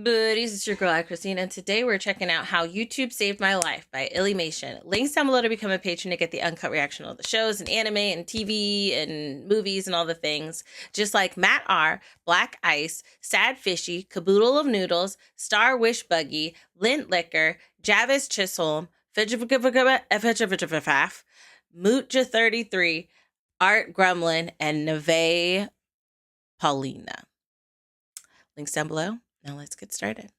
buddies? It's your girl, AyChristene, and today we're checking out How YouTube Saved My Life by illymation. Links down below to become a patron to get the uncut reaction of the shows and anime and TV and movies and all the things. Just like Matt R., Black Ice, Sad Fishy, Caboodle of Noodles, Star Wish Buggy, Lint Liquor, Javis Chisholm, Mootja33, Art Gremlin, and Neve Paulina. Links down below. Now let's get started.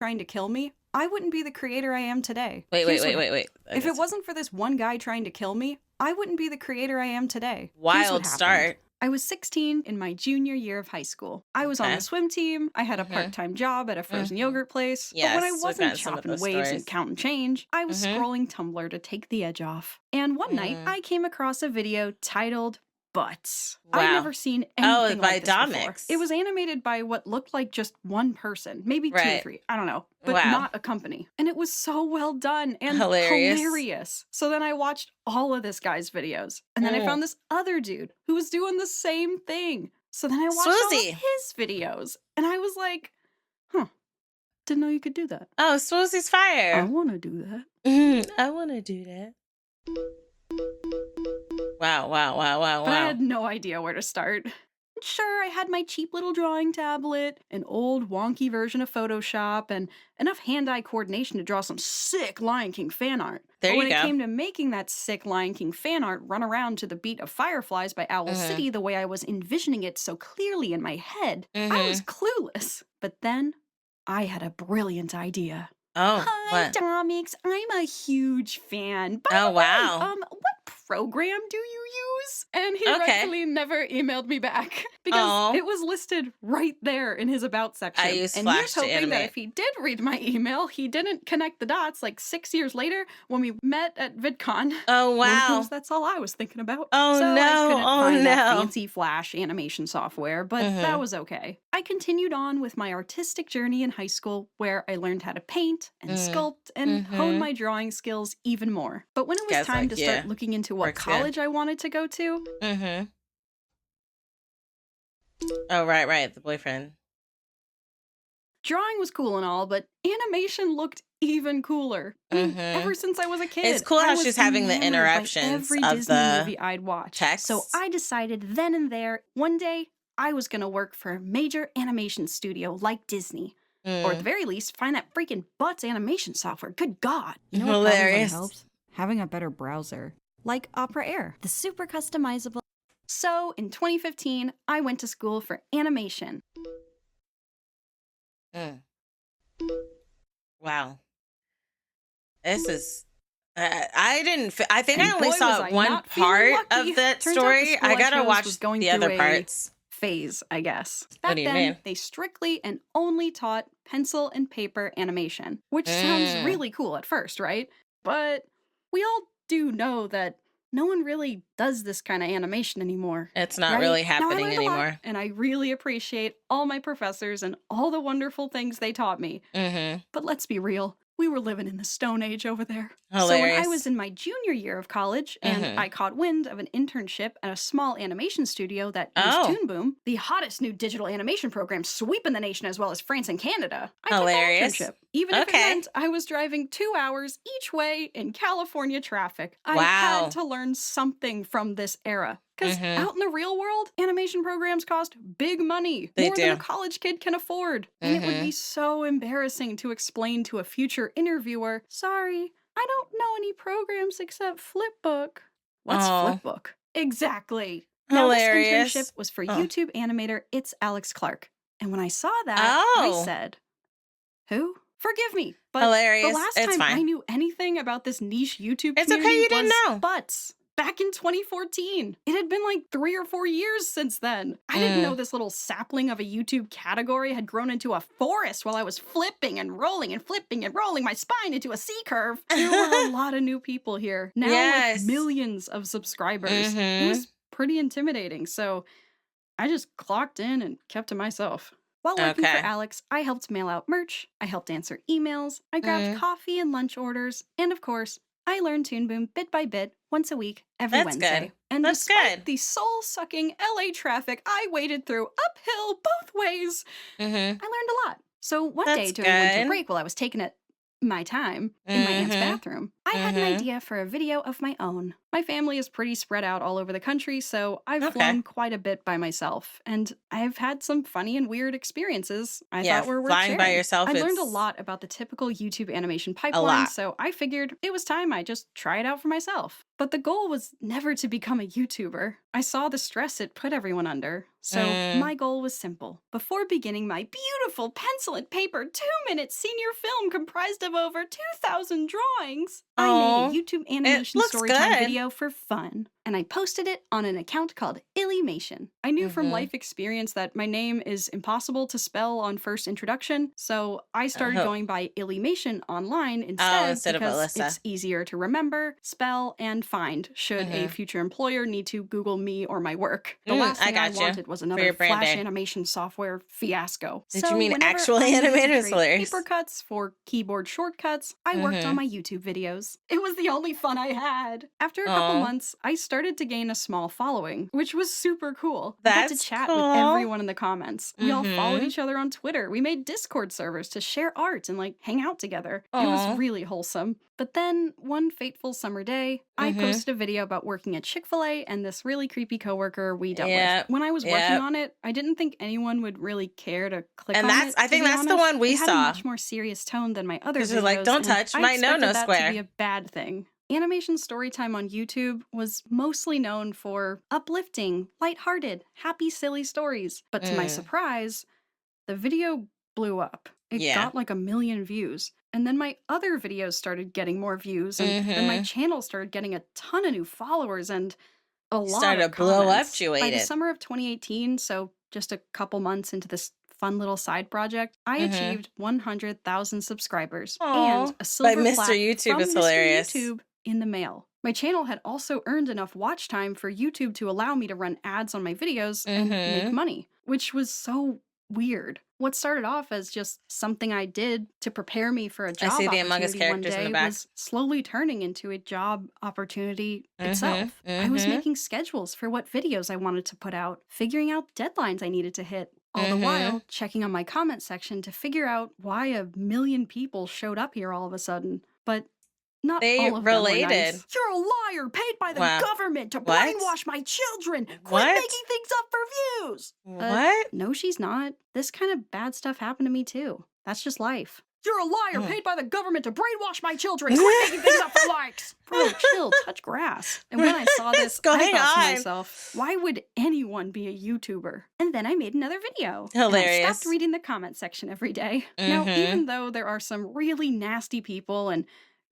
Trying to kill me, I wouldn't be the creator I am today. Wait. If it wasn't for this one guy trying to kill me, I wouldn't be the creator I am today. Wild start. I was 16 in my junior year of high school. I was on the swim team. I had a part-time job at a frozen yogurt place. Yes, but when I we've wasn't got some of chopping those waves stories. and counting change, I was scrolling Tumblr to take the edge off. And one night, I came across a video titled Butts. Wow. I'd never seen anything by like this before. Domix. It was animated by what looked like just one person, maybe two or three, I don't know, but not a company. And it was so well done and hilarious. So then I watched all of this guy's videos, and then I found this other dude who was doing the same thing. So then I watched all of his videos, and I was like, didn't know you could do that. Oh, Swoosie's fire. I want to do that. I want to do that. Wow. But I had no idea where to start. Sure, I had my cheap little drawing tablet, an old wonky version of Photoshop, and enough hand-eye coordination to draw some sick Lion King fan art. There you But when go. it came to making that sick Lion King fan art run around to the beat of Fireflies by Owl City the way I was envisioning it so clearly in my head, I was clueless. But then, I had a brilliant idea. Oh, Hi, what? Domix. I'm a huge fan. By Oh, the way, wow. what program do you use? And he rightfully never emailed me back because it was listed right there in his about section. I use and Flash here's to hoping animate. that if he did read my email, he didn't connect the dots like 6 years later when we met at VidCon. Oh, Lord wow. knows that's all I was thinking about. Oh, so no. I couldn't find that no. fancy Flash animation software, but that was okay. I continued on with my artistic journey in high school where I learned how to paint and sculpt and hone my drawing skills even more. But when it was time to start looking into what college I wanted to go to, Oh, right. The boyfriend. drawing was cool and all, but animation looked even cooler. I mean, ever since I was a kid. It's cool I how was she's having the enamored by interruptions every of Disney the movie I'd watch. text. So I decided then and there, one day, I was gonna work for a major animation studio like Disney. Or at the very least, find that freaking Butts animation software. Good God. You know what probably Hilarious. helps? Having a better browser. Like Opera Air, the super customizable. So in 2015, I went to school for animation. Wow. This is... I think I only boy, saw was I one not feeling part lucky. of that Turns out the story. school I I gotta chose watch was going the other through a parts. Phase, I guess. What Back do you then, mean? they strictly and only taught pencil and paper animation, which sounds really cool at first, right? But we all do know that no one really does this kind of animation anymore. It's not right? really Now, I happening learned a lot, anymore. and I really appreciate all my professors and all the wonderful things they taught me. But let's be real. We were living in the Stone Age over there. So when I Hilarious. was in my junior year of college and I caught wind of an internship at a small animation studio that used Toon Boom, the hottest new digital animation program sweeping the nation as well as France and Canada, I took Hilarious. that internship. Even if it meant I was driving 2 hours each way in California traffic. I Wow. had to learn something from this era. Because out in the real world, animation programs cost big money. They More than a do. college kid can afford. And it would be so embarrassing to explain to a future interviewer, sorry, I don't know any programs except Flipbook. What's Flipbook? Exactly. Hilarious. Now, this internship was for YouTube animator It's Alex Clark. And when I saw that, I said, who? Forgive me, but Hilarious. the last It's time I fine. knew anything about this niche YouTube It's community okay you didn't was know. Butts. Back in 2014. It had been like 3 or 4 years since then. I didn't know this little sapling of a YouTube category had grown into a forest while I was flipping and rolling and flipping and rolling my spine into a C-curve. There were a lot of new people here, now Yes. with millions of subscribers. It was pretty intimidating, so I just clocked in and kept to myself. While working for Alex, I helped mail out merch, I helped answer emails, I grabbed coffee and lunch orders, and of course, I learned Toon Boom bit by bit, once a week, every That's Wednesday. good. And That's despite good. the soul-sucking LA traffic I waded through uphill both ways, I learned a lot. So one day That's during winter good. break, while I was taking my time in my aunt's bathroom, I had an idea for a video of my own. My family is pretty spread out all over the country, so I've flown quite a bit by myself, and I've had some funny and weird experiences I thought were worth flying by sharing. yourself, I learned a it's lot about the typical YouTube animation a pipeline, lot. so I figured it was time I just try it out for myself. But the goal was never to become a YouTuber. I saw the stress it put everyone under. So my goal was simple. Before beginning my beautiful pencil and paper 2-minute senior film comprised of over 2,000 drawings, I made a YouTube animation storytime video for fun. And I posted it on an account called illymation. I knew from life experience that my name is impossible to spell on first introduction, so I started going by illymation online instead of because Alyssa. it's easier to remember, spell, and find should a future employer need to Google me or my work. The last thing I wanted was another Flash animation software fiasco. Did you mean actual animators? Hilarious. Paper cuts for keyboard shortcuts, I worked on my YouTube videos. It was the only fun I had. After a couple months, I started to gain a small following, which was super cool. I got to chat with everyone in the comments. We all followed each other on Twitter. We made Discord servers to share art and hang out together. It was really wholesome. But then, one fateful summer day, I posted a video about working at Chick-fil-A and this really creepy coworker we dealt with. When I was working on it, I didn't think anyone would really care to click on it. I think that's the one we saw. It had a much more serious tone than my other videos. They're like, don't touch my no-no square. That to be a bad thing. Animation Storytime on YouTube was mostly known for uplifting, lighthearted, happy, silly stories. But to my surprise, the video blew up. It got like 1 million views. And then my other videos started getting more views. And then my channel started getting a ton of new followers and a lot started of to blow up. By the summer of 2018, so just a couple months into this fun little side project, I achieved 100,000 subscribers and a silver Mr. plaque YouTube from is hilarious. Mr. YouTube in the mail. My channel had also earned enough watch time for YouTube to allow me to run ads on my videos and make money, which was so weird. What started off as just something I did to prepare me for a job opportunity one day was slowly turning into a job opportunity itself. I was making schedules for what videos I wanted to put out, figuring out deadlines I needed to hit, all the while checking on my comment section to figure out why 1 million people showed up here all of a sudden. But not all of them were nice. You're a liar paid by the government to brainwash my children. Quit making things up for views. What? No, she's not. This kind of bad stuff happened to me too. That's just life. You're a liar paid by the government to brainwash my children. Quit making things up for likes. Bro, chill, touch grass. And when I saw this, I thought to myself, why would anyone be a YouTuber? And then I made another video. Hilarious. And I stopped reading the comment section every day. Now, even though there are some really nasty people and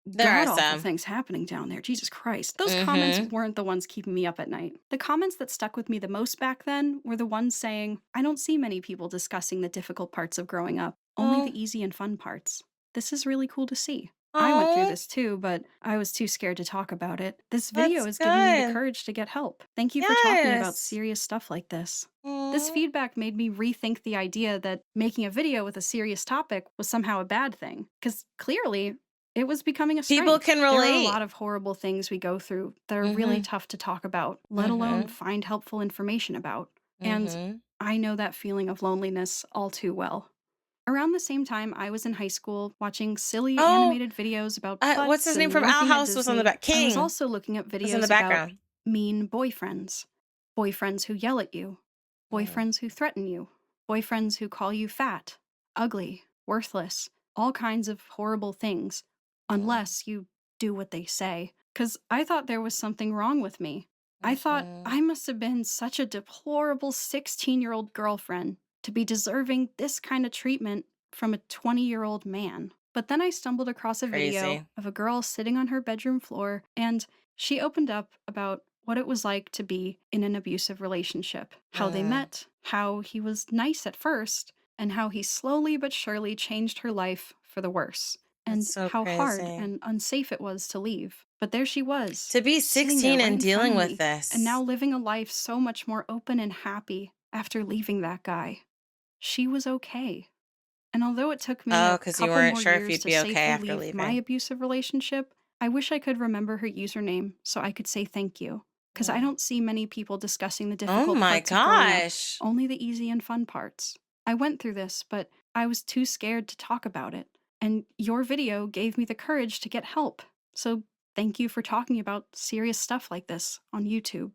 god-awful things happening down there, Jesus Christ, those comments weren't the ones keeping me up at night. The comments that stuck with me the most back then were the ones saying, I don't see many people discussing the difficult parts of growing up, only the easy and fun parts. This is really cool to see. I went through this too, but I was too scared to talk about it. This video is giving me the courage to get help. Thank you for talking about serious stuff like this. This feedback made me rethink the idea that making a video with a serious topic was somehow a bad thing, because clearly it was becoming a strength. People can relate. There are a lot of horrible things we go through that are really tough to talk about, let alone find helpful information about. And I know that feeling of loneliness all too well. Around the same time, I was in high school watching silly animated videos about butts what's his name from Owl House was on the back. King. I was also looking at videos in the background. about mean boyfriends. Boyfriends who yell at you. Boyfriends who threaten you. Boyfriends who call you fat, ugly, worthless, all kinds of horrible things. Unless you do what they say. 'Cause I thought there was something wrong with me. I thought I must have been such a deplorable 16-year-old girlfriend to be deserving this kind of treatment from a 20-year-old man. But then I stumbled across a video of a girl sitting on her bedroom floor, and she opened up about what it was like to be in an abusive relationship, how they met, how he was nice at first, and how he slowly but surely changed her life for the worse. And how hard and unsafe it was to leave. But there she was. To be 16 and dealing with this. And now living a life so much more open and happy after leaving that guy. She was okay. And although it took me a couple more years to safely leave my abusive relationship, I wish I could remember her username so I could say thank you. Because I don't see many people discussing the difficult parts of growing up, only the easy and fun parts. I went through this, but I was too scared to talk about it. And your video gave me the courage to get help. So thank you for talking about serious stuff like this on YouTube.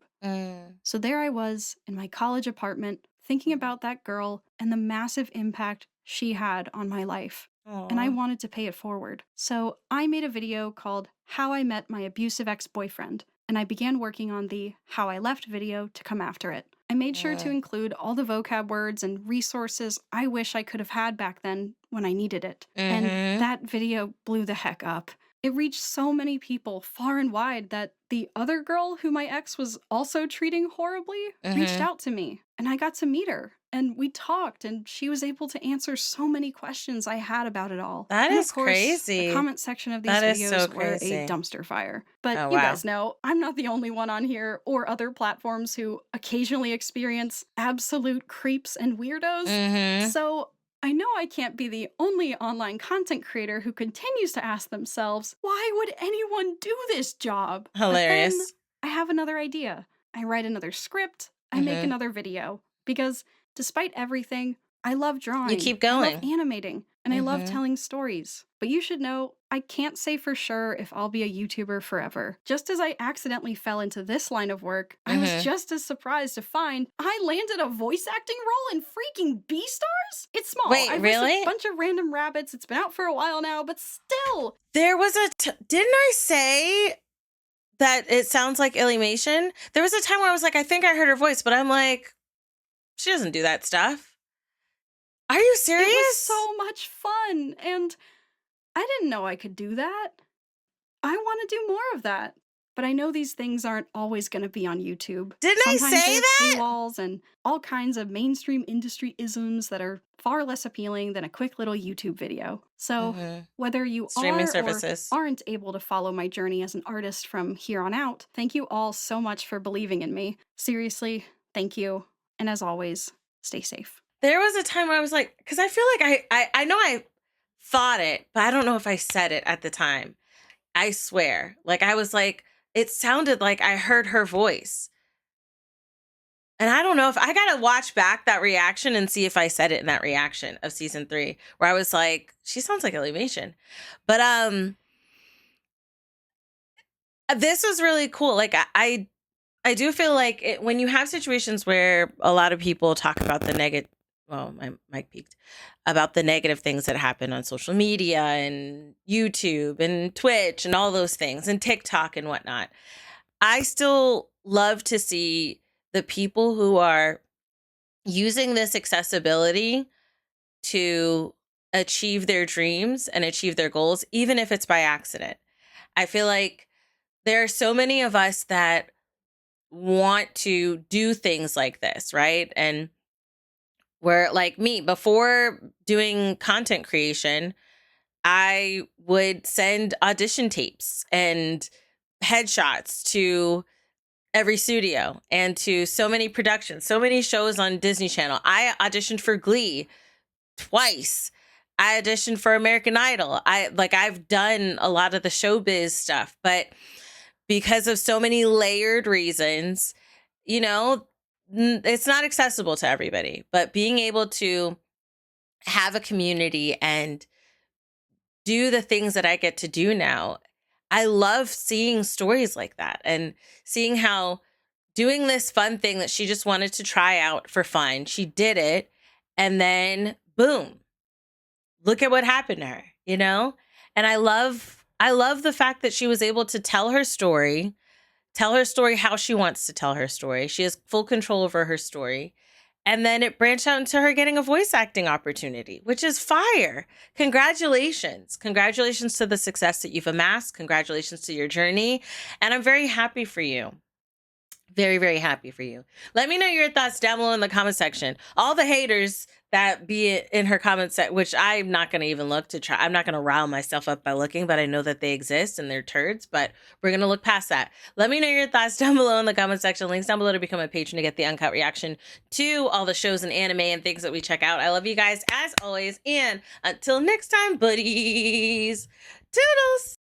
So there I was in my college apartment, thinking about that girl and the massive impact she had on my life. And I wanted to pay it forward. So I made a video called How I Met My Abusive Ex-Boyfriend, and I began working on the How I Left video to come after it. I made sure to include all the vocab words and resources I wish I could have had back then when I needed it. And that video blew the heck up. It reached so many people far and wide that the other girl who my ex was also treating horribly reached out to me, and I got to meet her. And we talked, and she was able to answer so many questions I had about it all. That and is of course, crazy. The comment section of these videos were a dumpster fire. But you guys know, I'm not the only one on here or other platforms who occasionally experience absolute creeps and weirdos. So I know I can't be the only online content creator who continues to ask themselves, why would anyone do this job? Hilarious. But then I have another idea. I write another script. I make another video. Because despite everything, I love drawing. You keep going. I love animating. And I love telling stories. But you should know, I can't say for sure if I'll be a YouTuber forever. Just as I accidentally fell into this line of work, I was just as surprised to find I landed a voice acting role in freaking Beastars? It's small. Wait, I've really? A bunch of random rabbits. It's been out for a while now, but still. There was didn't I say that it sounds like illymation? There was a time where I was like, I think I heard her voice, but I'm like, she doesn't do that stuff. Are you serious? It was so much fun, and I didn't know I could do that. I want to do more of that, but I know these things aren't always going to be on YouTube. Didn't I say that? Paywalls and all kinds of mainstream industry isms that are far less appealing than a quick little YouTube video. So whether you Streaming are services or aren't able to follow my journey as an artist from here on out, thank you all so much for believing in me. Seriously, thank you. And as always, stay safe. There was a time where I was like, because I feel like I know I thought it, but I don't know if I said it at the time. I swear. Like, I was like, it sounded like I heard her voice. And I don't know if I got to watch back that reaction and see if I said it in that reaction of season 3, where I was like, she sounds like illymation. But this was really cool. Like, I do feel like when you have situations where a lot of people talk about the negative, well, my mic peaked, about the negative things that happen on social media and YouTube and Twitch and all those things and TikTok and whatnot, I still love to see the people who are using this accessibility to achieve their dreams and achieve their goals, even if it's by accident. I feel like there are so many of us that want to do things like this, right? And where, like me, before doing content creation, I would send audition tapes and headshots to every studio and to so many productions, so many shows on Disney Channel. I auditioned for Glee twice. I auditioned for American Idol. I've done a lot of the showbiz stuff, but because of so many layered reasons, you know, it's not accessible to everybody. But being able to have a community and do the things that I get to do now, I love seeing stories like that and seeing how doing this fun thing that she just wanted to try out for fun, she did it, and then boom, look at what happened to her, you know? And I love the fact that she was able to tell her story how she wants to tell her story. She has full control over her story. And then it branched out into her getting a voice acting opportunity, which is fire. Congratulations. Congratulations to the success that you've amassed. Congratulations to your journey. And I'm very happy for you. Very, very happy for you. Let me know your thoughts down below in the comment section. All the haters that be in her comment section, which I'm not going to even look to try. I'm not going to rile myself up by looking, but I know that they exist and they're turds, but we're going to look past that. Let me know your thoughts down below in the comment section. Links down below to become a patron to get the uncut reaction to all the shows and anime and things that we check out. I love you guys as always. And until next time, buddies, toodles.